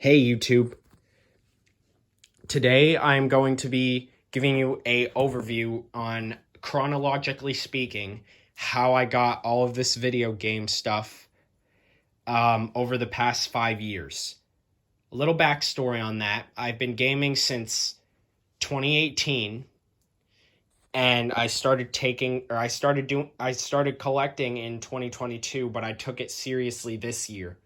Hey YouTube. Today I'm going to be giving you a overview on, chronologically speaking, how I got all of this video game stuff over the past 5 years. A little backstory on that. I've been gaming since 2018, and I started collecting in 2022, but I took it seriously this year.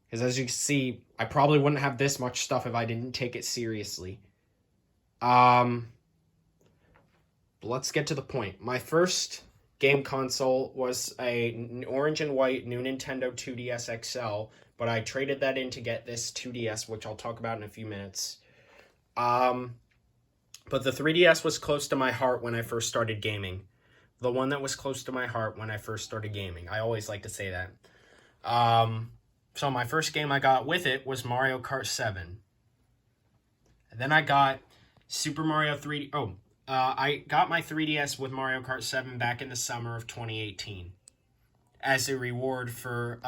Because as you can see, I probably wouldn't have this much stuff if I didn't take it seriously. Let's get to the point. My first game console was an orange and white new Nintendo 2DS XL, but I traded that in to get this 2DS, which I'll talk about in a few minutes. But the 3DS was close to my heart when I first started gaming. The one that was close to my heart when I first started gaming. I always like to say that. So my first game I got with it was Mario Kart 7. And then I got Super Mario 3D. I got my 3DS with Mario Kart 7 back in the summer of 2018. As a reward for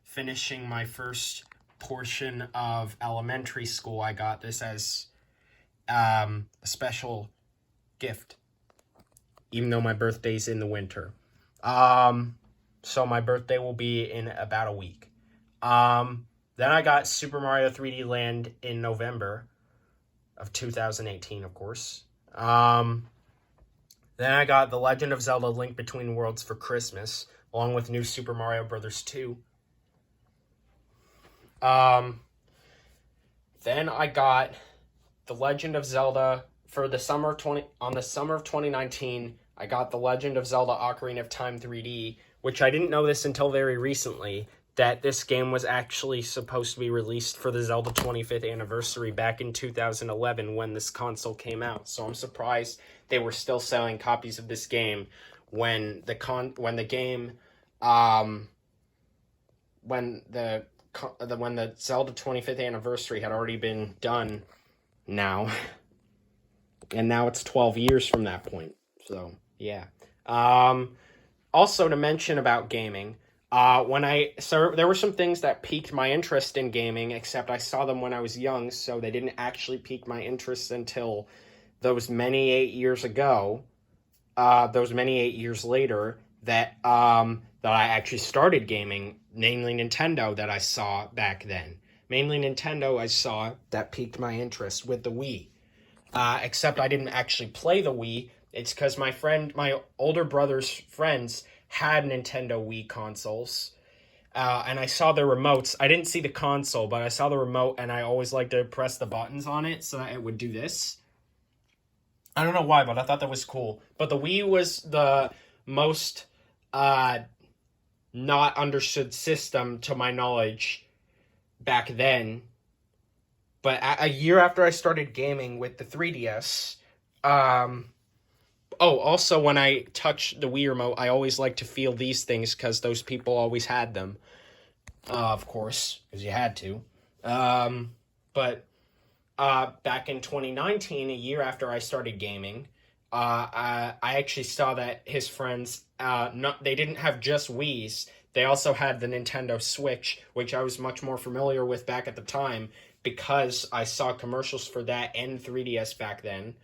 finishing my first portion of elementary school, I got this as a special gift. Even though my birthday's in the winter. So my birthday will be in about a week. Then I got Super Mario 3D Land in November of 2018, of course. Then I got The Legend of Zelda: Link Between Worlds for Christmas, along with New Super Mario Bros. 2. Then I got The Legend of Zelda for the summer of 2019. I got The Legend of Zelda: Ocarina of Time 3D, which I didn't know this until very recently, that this game was actually supposed to be released for the Zelda 25th anniversary back in 2011 when this console came out. So I'm surprised they were still selling copies of this game when the Zelda 25th anniversary had already been done now. And now it's 12 years from that point. So, yeah. Also to mention about gaming, there were some things that piqued my interest in gaming, except I saw them when I was young, so they didn't actually pique my interest until those many 8 years ago, those many 8 years later, that I actually started gaming, namely Nintendo, that I saw back then. Mainly Nintendo I saw that piqued my interest with the Wii. Except I didn't actually play the Wii. It's because my older brother's friends had Nintendo Wii consoles, and I saw their remotes. I didn't see the console, but I saw the remote, and I always liked to press the buttons on it so that it would do this. I don't know why, but I thought that was cool. But the Wii was the most not understood system, to my knowledge, back then. But a year after I started gaming with the 3DS, also, when I touch the Wii remote, I always like to feel these things because those people always had them. Of course, because you had to. But back in 2019, a year after I started gaming, I actually saw that his friends, they didn't have just Wiis. They also had the Nintendo Switch, which I was much more familiar with back at the time because I saw commercials for that and 3DS back then.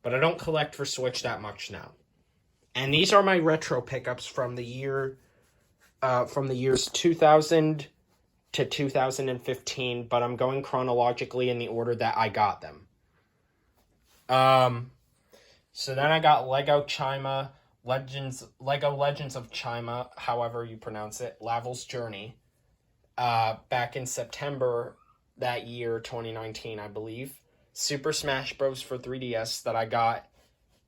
But I don't collect for Switch that much now. And these are my retro pickups from the years 2000 to 2015, but I'm going chronologically in the order that I got them. So then I got Lego Legends of Chima, however you pronounce it, Lavel's Journey, back in September that year, 2019, I believe. Super Smash Bros. For 3DS that I got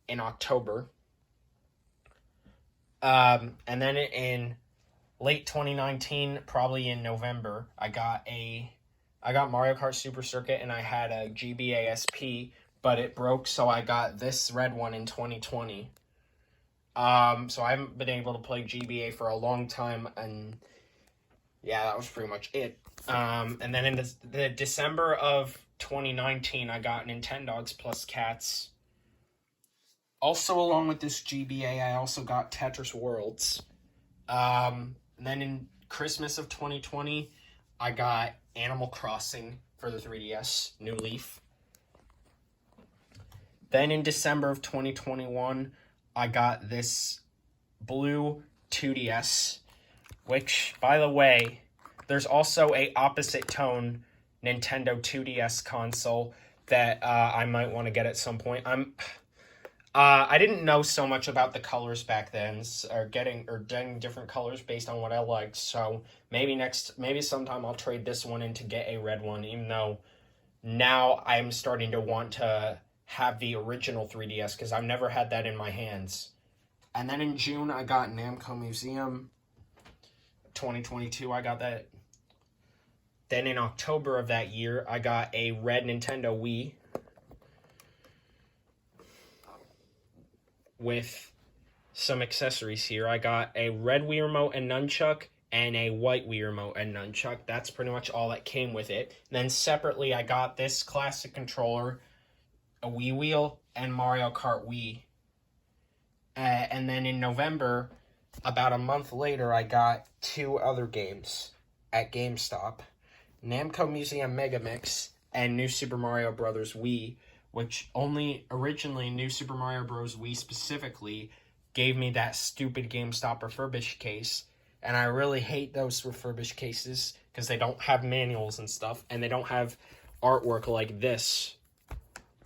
in October. And then in late 2019, probably in November, I got Mario Kart Super Circuit, and I had a GBA SP, but it broke, so I got this red one in 2020. So I haven't been able to play GBA for a long time, and yeah, that was pretty much it. And then in the December of 2019, I got Nintendogs Plus Cats. Also, along with this GBA, I also got Tetris Worlds. And then in Christmas of 2020, I got Animal Crossing for the 3DS, New Leaf. Then in December of 2021, I got this blue 2DS, which, by the way, there's also a opposite tone Nintendo 2DS console that I might want to get at some point. I didn't know so much about the colors back then, or getting different colors based on what I liked. So maybe sometime I'll trade this one in to get a red one. Even though now I'm starting to want to have the original 3DS because I've never had that in my hands. And then in June I got Namco Museum. 2022 I got that. Then in October of that year I got a red Nintendo Wii with some accessories here. I got a red Wii Remote and Nunchuck and a white Wii Remote and Nunchuck. That's pretty much all that came with it. And then separately, I got this classic controller, a Wii Wheel, and Mario Kart Wii. And then in November, about a month later, I got 2 other games at GameStop. Namco Museum Mega Mix and New Super Mario Bros. Wii, which only originally New Super Mario Bros. Wii specifically gave me that stupid GameStop refurbished case. And I really hate those refurbished cases because they don't have manuals and stuff, and they don't have artwork like this.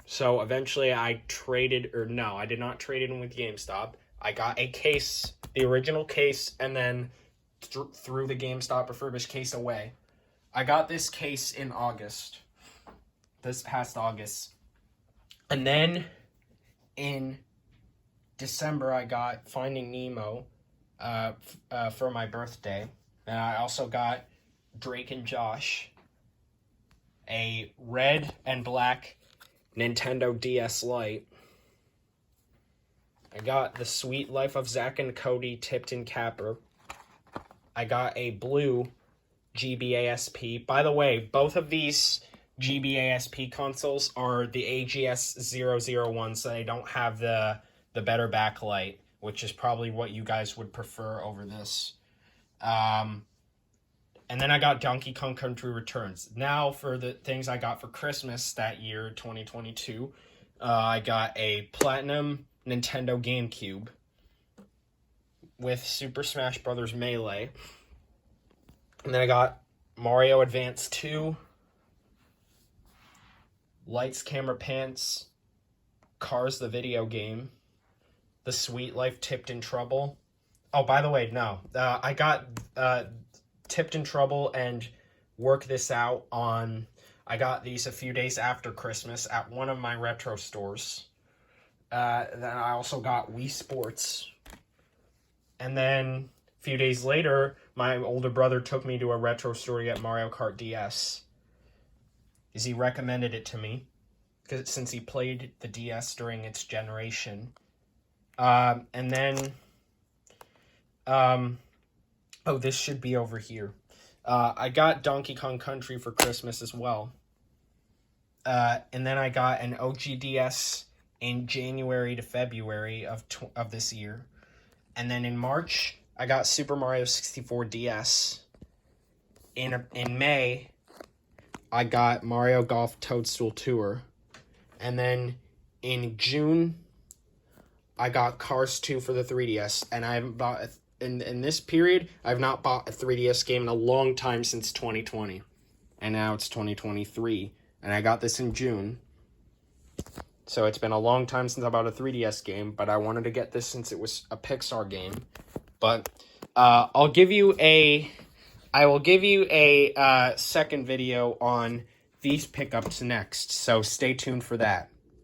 So eventually I did not trade in with GameStop. I got a case, the original case, and then threw the GameStop refurbished case away. I got this case in August, this past August. And then in December, I got Finding Nemo for my birthday. And I also got Drake and Josh, a red and black Nintendo DS Lite. I got The Sweet Life of Zack and Cody Tipton Capper. I got a blue GBASP. By the way, both of these GBASP consoles are the AGS-001, so they don't have the better backlight, which is probably what you guys would prefer over this. And then I got Donkey Kong Country Returns. Now for the things I got for Christmas that year, 2022, I got a Platinum Nintendo GameCube with Super Smash Bros. Melee. And then I got Mario Advance 2, Lights, Camera, Pants, Cars the video game, The Sweet Life Tipped in Trouble. Oh, by the way, no. I got Tipped in Trouble and Work This Out on... I got these a few days after Christmas at one of my retro stores. Then I also got Wii Sports. And then a few days later, my older brother took me to a retro store to get Mario Kart DS. Because he recommended it to me. Since he played the DS during its generation. And then... oh, this should be over here. I got Donkey Kong Country for Christmas as well. And then I got an OGDS in January to February of this year. And then in March, I got Super Mario 64 DS. In May, I got Mario Golf Toadstool Tour. And then in June, I got Cars 2 for the 3DS. And I haven't bought... In this period, I've not bought a 3DS game in a long time since 2020. And now it's 2023. And I got this in June. So it's been a long time since I bought a 3DS game. But I wanted to get this since it was a Pixar game. But I will give you a second video on these pickups next. So stay tuned for that.